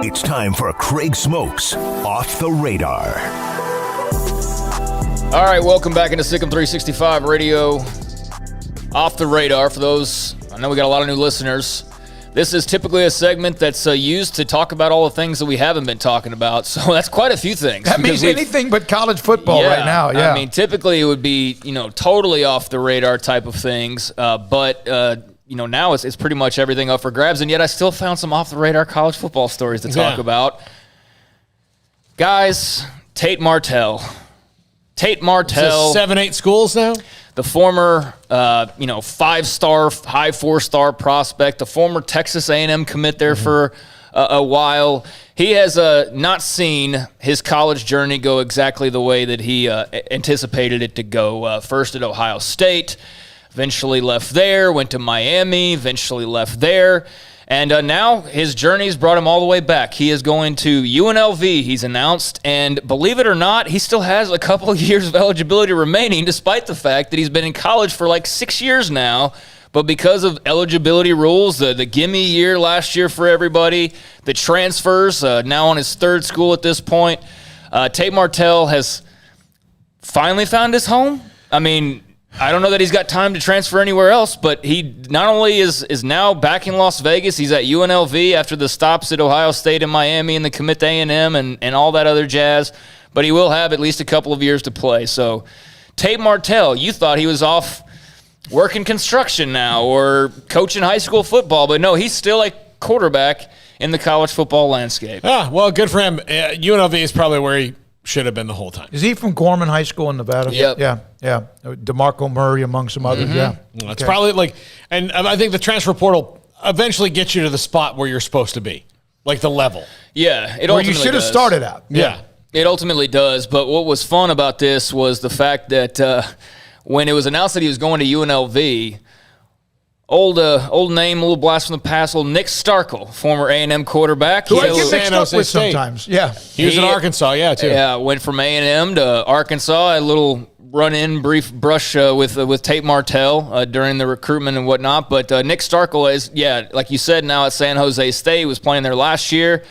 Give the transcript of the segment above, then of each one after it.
It's time for Craig Smoak's Off the Radar. All right, welcome back into SicEm365 Radio. Off the Radar. For those, I know we got a lot of new listeners. This is typically a segment that's used to talk about all the things that we haven't been talking about. So that's quite a few things. That means anything but college football right now. Yeah. I mean, typically it would be, totally off the radar type of things. But now it's pretty much everything up for grabs. And yet I still found some off the radar college football stories to talk about. Guys, Tate Martell. Tate Martell. 7-8 schools now? The former, 5-star, high 4-star prospect, the former Texas A&M commit there for a while. He has not seen his college journey go exactly the way that he anticipated it to go. First at Ohio State, eventually left there, went to Miami, eventually left there. And now his journey's brought him all the way back. He is going to UNLV, he's announced, and believe it or not, he still has a couple of years of eligibility remaining, despite the fact that he's been in college for like 6 years now. But because of eligibility rules, the gimme year last year for everybody, the transfers, now on his third school at this point, Tate Martell has finally found his home. I mean, I don't know that he's got time to transfer anywhere else, but he not only is now back in Las Vegas, he's at UNLV after the stops at Ohio State and Miami and the commit to A&M and all that other jazz, but he will have at least a couple of years to play. So Tate Martell, you thought he was off working construction now or coaching high school football, but no, he's still a quarterback in the college football landscape. Well, good for him. UNLV is probably where he should have been the whole time. Is he from Gorman High School in Nevada? Yep. Yeah. DeMarco Murray among some others, It's probably and I think the transfer portal eventually gets you to the spot where you're supposed to be, like the level. Yeah, it where you should have started out. Yeah. It ultimately does, but what was fun about this was the fact that when it was announced that he was going to UNLV, old name, a little blast from the past, old Nick Starkel, former A&M quarterback. Who I get mixed up with sometimes. Yeah. He was in Arkansas, too. Yeah, went from A&M to Arkansas, a little run-in, brief brush with Tate Martell during the recruitment and whatnot. But Nick Starkel is, like you said, now at San Jose State, was playing there last year.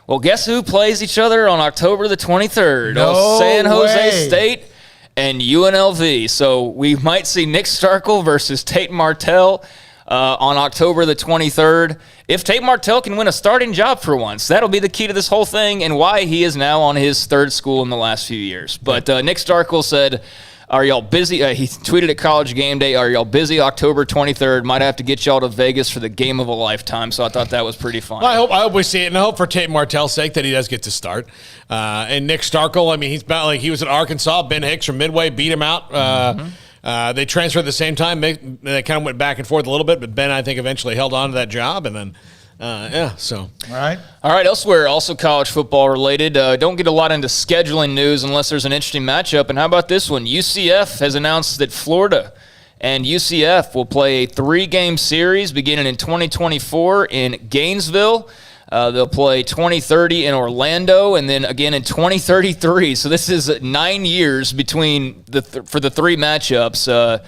Well, guess who plays each other on October the 23rd? No San Jose way. State and UNLV. So we might see Nick Starkel versus Tate Martell on October the 23rd. If Tate Martell can win a starting job for once, that'll be the key to this whole thing and why he is now on his third school in the last few years. But Nick Starkel said, are y'all busy? He tweeted at College Game Day, are y'all busy October 23rd? Might have to get y'all to Vegas for the game of a lifetime. So I thought that was pretty fun. Well, I hope we see it, and I hope for Tate Martell's sake that he does get to start. And Nick Starkel, I mean, he was at Arkansas. Ben Hicks from Midway beat him out. They transferred at the same time. They kind of went back and forth a little bit, but Ben, I think, eventually held on to that job. And then, so. All right. Elsewhere, also college football related. Don't get a lot into scheduling news unless there's an interesting matchup. And how about this one? UCF has announced that Florida and UCF will play a 3-game series beginning in 2024 in Gainesville. They'll play 2030 in Orlando, and then again in 2033. So this is 9 years between for the 3 matchups.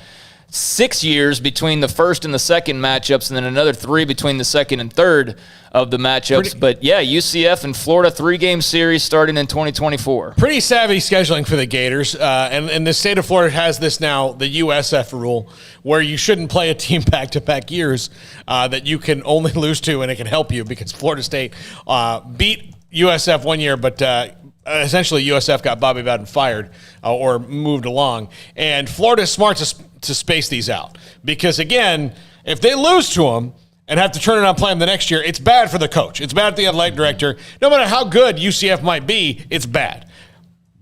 6 years between the first and the second matchups, and then another 3 between the second and third of the matchups. But yeah, UCF and Florida 3-game series starting in 2024. Pretty savvy scheduling for the Gators. And the state of Florida has this now, the USF rule, where you shouldn't play a team back-to-back years that you can only lose to, and it can help you because Florida State beat USF one year, but essentially USF got Bobby Bowden fired or moved along. And Florida's smart to space these out because, again, if they lose to them and have to turn it on play them the next year, it's bad for the coach. It's bad for the athletic director. No matter how good UCF might be, it's bad.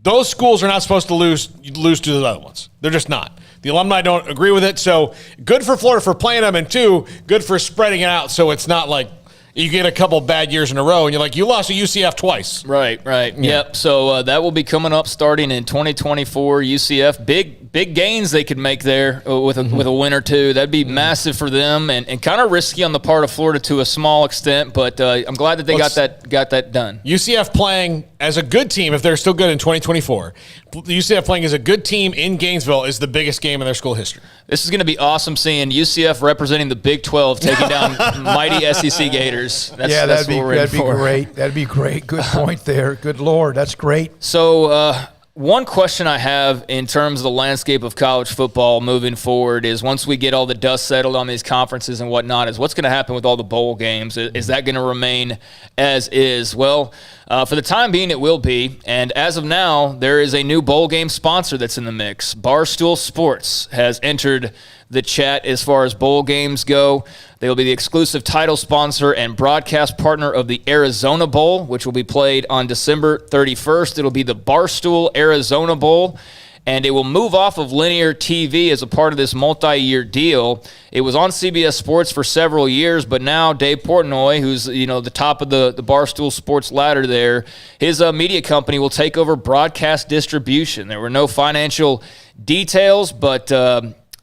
Those schools are not supposed to lose to the other ones. They're just not. The alumni don't agree with it. So good for Florida for playing them, and 2, good for spreading it out so it's not like you get a couple bad years in a row, and you're like, you lost to UCF twice. Right. Yeah. Yep. So that will be coming up starting in 2024. UCF, big big gains they could make there with a win or two. That'd be massive for them, and kind of risky on the part of Florida to a small extent. But I'm glad that they got that done. UCF playing as a good team, if they're still good in 2024. UCF playing as a good team in Gainesville is the biggest game in their school history. This is going to be awesome seeing UCF representing the Big 12 taking down mighty SEC Gators. That'd be great. That'd be great. Good point there. Good Lord, that's great. So one question I have in terms of the landscape of college football moving forward is once we get all the dust settled on these conferences and whatnot, is what's going to happen with all the bowl games? Is that going to remain as is? Well, for the time being, it will be. And as of now, there is a new bowl game sponsor that's in the mix. Barstool Sports has entered the chat as far as bowl games go. They will be the exclusive title sponsor and broadcast partner of the Arizona Bowl, which will be played on December 31st. It'll be the Barstool Arizona Bowl, and it will move off of linear TV as a part of this multi-year deal. It was on CBS Sports for several years, but now Dave Portnoy, who's the top of the Barstool Sports ladder there, his media company will take over broadcast distribution. There were no financial details, but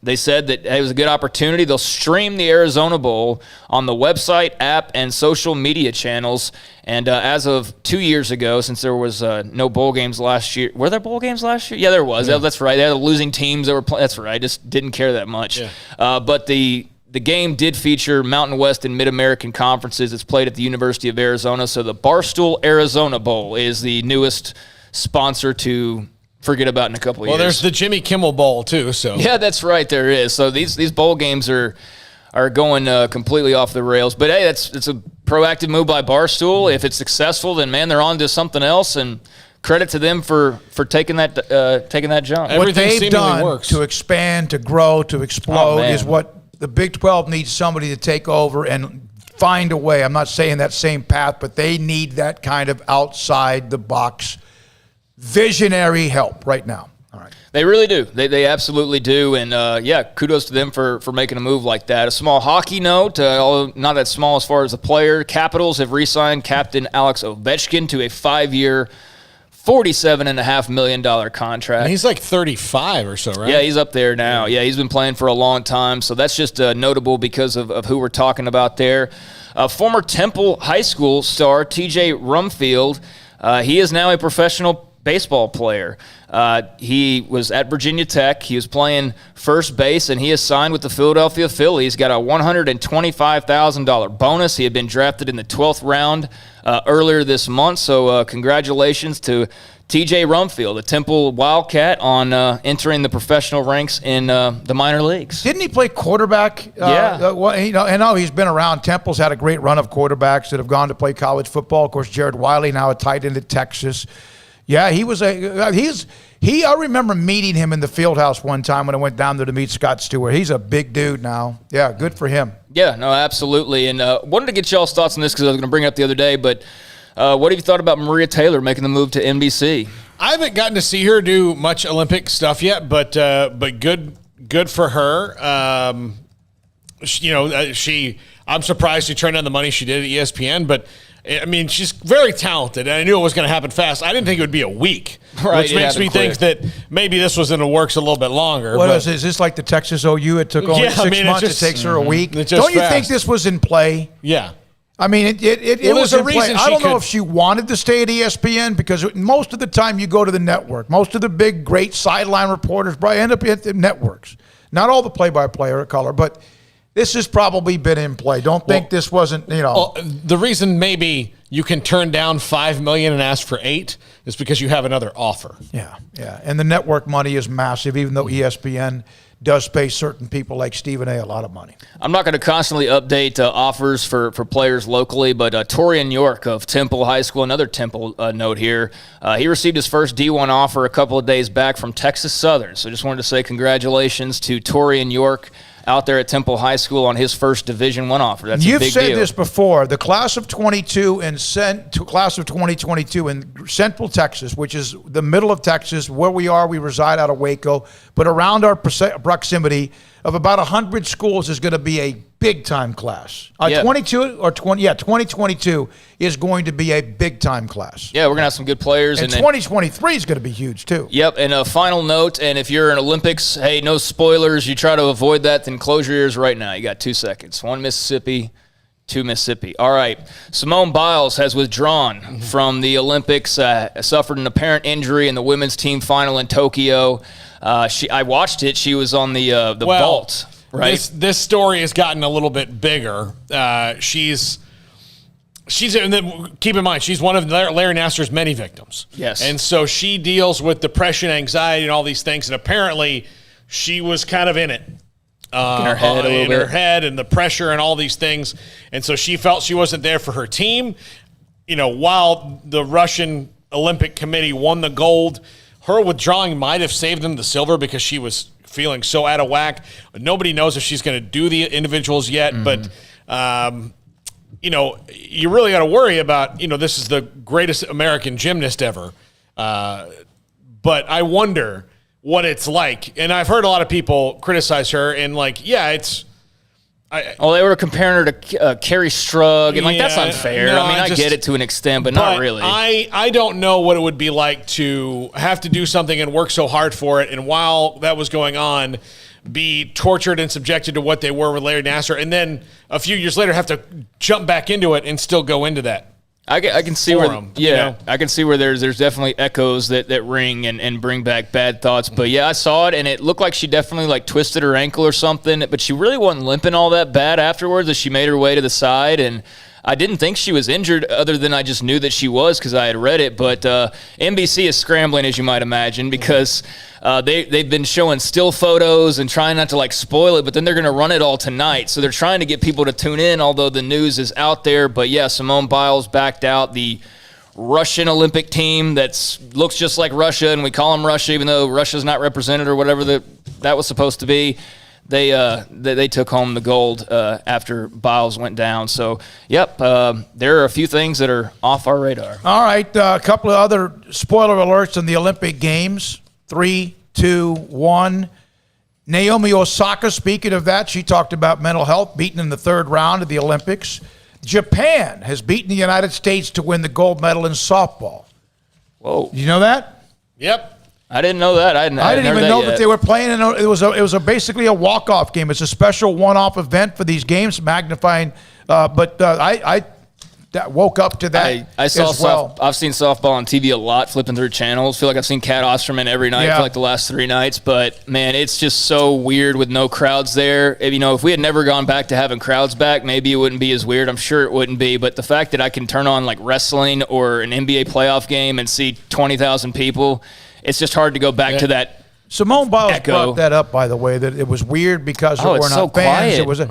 they said that it was a good opportunity. They'll stream the Arizona Bowl on the website, app, and social media channels. And as of 2 years ago, since there was no bowl games last year, were there bowl games last year? Yeah, there was. Yeah. That's right. They had losing teams that were playing. That's right. I just didn't care that much. Yeah. But the game did feature Mountain West and Mid-American conferences. It's played at the University of Arizona. So the Barstool Arizona Bowl is the newest sponsor to forget about in a couple of years. Well, there's the Jimmy Kimmel Bowl too. So yeah, that's right. There is. So these bowl games are going completely off the rails. But hey, it's a proactive move by Barstool. If it's successful, then man, they're on to something else. And credit to them for taking that jump. What they've done to expand, to grow, to explode is what the Big 12 needs somebody to take over and find a way. I'm not saying that same path, but they need that kind of outside the box visionary help right now. All right. They really do. They absolutely do. And, kudos to them for making a move like that. A small hockey note, although not that small as far as the player. Capitals have re-signed Captain Alex Ovechkin to a 5-year, $47.5 million contract. And he's like 35 or so, right? Yeah, he's up there now. Yeah, he's been playing for a long time. So that's just notable because of who we're talking about there. Former Temple High School star TJ Rumfield, he is now a professional baseball player. He was at Virginia Tech. He was playing first base, and he is signed with the Philadelphia Phillies. Got a $125,000 bonus. He had been drafted in the 12th round earlier this month, so congratulations to TJ Rumfield, a Temple Wildcat, on entering the professional ranks in the minor leagues. Didn't he play quarterback? Yeah. I know he's been around. Temple's had a great run of quarterbacks that have gone to play college football. Of course, Jared Wiley, now a tight end at Texas. Yeah, he was I remember meeting him in the field house one time when I went down there to meet Scott Stewart. He's a big dude now. Yeah, good for him. Yeah, no, absolutely. And wanted to get y'all's thoughts on this because I was going to bring it up the other day, but what have you thought about Maria Taylor making the move to NBC? I haven't gotten to see her do much Olympic stuff yet, but good for her. I'm surprised she turned down the money she did at ESPN, but I mean, she's very talented, and I knew it was going to happen fast. I didn't think it would be a week, which makes me think that maybe this was in the works a little bit longer. Is this like the Texas OU? It took only 6 months. It takes her a week. Don't you think this was in play? Yeah. I mean, it was a reason. I don't know if she wanted to stay at ESPN because most of the time you go to the network. Most of the big, great sideline reporters probably end up at the networks. Not all the play-by-play are color, but this has probably been in play. Don't think this wasn't, the reason maybe you can turn down $5 million and ask for $8 million is because you have another offer. Yeah. And the network money is massive, even though ESPN does pay certain people like Stephen A. a lot of money. I'm not going to constantly update offers for players locally, but Torian York of Temple High School, another Temple note here, he received his first D1 offer a couple of days back from Texas Southern. So just wanted to say congratulations to Torian York out there at Temple High School on his first Division I offer. That's a big deal. You've said this before. The class of 22 and class of 2022 and Central Texas, which is the middle of Texas, where we reside out of Waco, but around our proximity of about 100 schools is going to be a big-time class. 2022 is going to be a big-time class. Yeah, we're going to have some good players. And 2023 is going to be huge, too. Yep, and a final note, and if you're in Olympics, hey, no spoilers. You try to avoid that, then close your ears right now. You got 2 seconds. 1 Mississippi, 2 Mississippi. All right. Simone Biles has withdrawn from the Olympics, suffered an apparent injury in the women's team final in Tokyo. I watched it. She was on the vault, right? This story has gotten a little bit bigger. She's and then keep in mind, she's one of Larry Nassar's many victims. Yes. And so she deals with depression, anxiety, and all these things. And apparently she was kind of in it. In her head her head and the pressure and all these things. And so she felt she wasn't there for her team. You know, while the Russian Olympic Committee won the gold, her withdrawing might have saved them the silver because she was feeling so out of whack. Nobody knows if she's going to do the individuals yet, but you know, you really got to worry about, you know, this is the greatest American gymnast ever. But I wonder what it's like. And I've heard a lot of people criticize her and like, yeah, it's. They were comparing her to Carrie Strug, and like that's unfair. No, I get it to an extent, but not really. I don't know what it would be like to have to do something and work so hard for it, and while that was going on, be tortured and subjected to what they were with Larry Nassar, and then a few years later have to jump back into it and still go into that. I can see forum, where, you know? I can see where there's definitely echoes that ring and bring back bad thoughts. But yeah, I saw it and it looked like she definitely like twisted her ankle or something. But she really wasn't limping all that bad afterwards as she made her way to the side. And I didn't think she was injured other than I just knew that she was because I had read it. But NBC is scrambling, as you might imagine, because they've been showing still photos and trying not to like spoil it, but then they're going to run it all tonight. So they're trying to get people to tune in, although the news is out there. But yeah, Simone Biles backed out. The Russian Olympic team that looks just like Russia, and we call them Russia, even though Russia's not represented or whatever that was supposed to be. They took home the gold after Biles went down. So, yep, there are a few things that are off our radar. All right, a couple of other spoiler alerts in the Olympic Games. 3, 2, 1. Naomi Osaka, speaking of that, she talked about mental health, beaten in the third round of the Olympics. Japan has beaten the United States to win the gold medal in softball. Whoa. Did you know that? Yep. I didn't know that. I didn't even know that they were playing. It was basically a walk-off game. It's a special one-off event for these games, magnifying. I woke up to that. I saw as well. I've seen softball on TV a lot, flipping through channels. Feel like I've seen Cat Osterman every night for like the last 3 nights. But man, it's just so weird with no crowds there. If we had never gone back to having crowds back, maybe it wouldn't be as weird. I'm sure it wouldn't be. But the fact that I can turn on like wrestling or an NBA playoff game and see 20,000 people, it's just hard to go back to that. Simone Biles brought that up, by the way, that it was weird because there were not so fans. Quiet.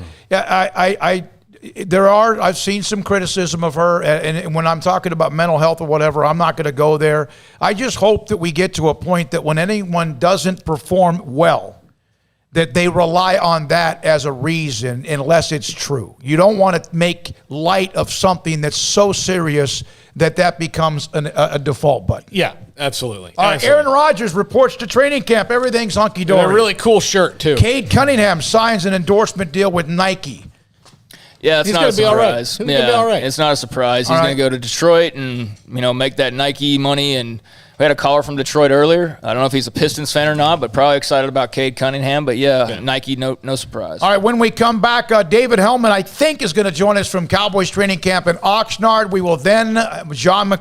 I've seen some criticism of her, and when I'm talking about mental health or whatever, I'm not going to go there. I just hope that we get to a point that when anyone doesn't perform well, that they rely on that as a reason unless it's true. You don't want to make light of something that's so serious that becomes a default button. Yeah, absolutely. All right, Aaron Rodgers reports to training camp. Everything's hunky-dory. And a really cool shirt, too. CADE Cunningham signs an endorsement deal with Nike. Yeah, it's not a surprise. He's gonna be all right. It's not a surprise. He's going to go to Detroit and make that Nike money. And we had a caller from Detroit earlier. I don't know if he's a Pistons fan or not, but probably excited about CADE Cunningham. But Nike, no surprise. All right, when we come back, David Hellman, I think, is going to join us from Cowboys training camp in Oxnard. We will then, John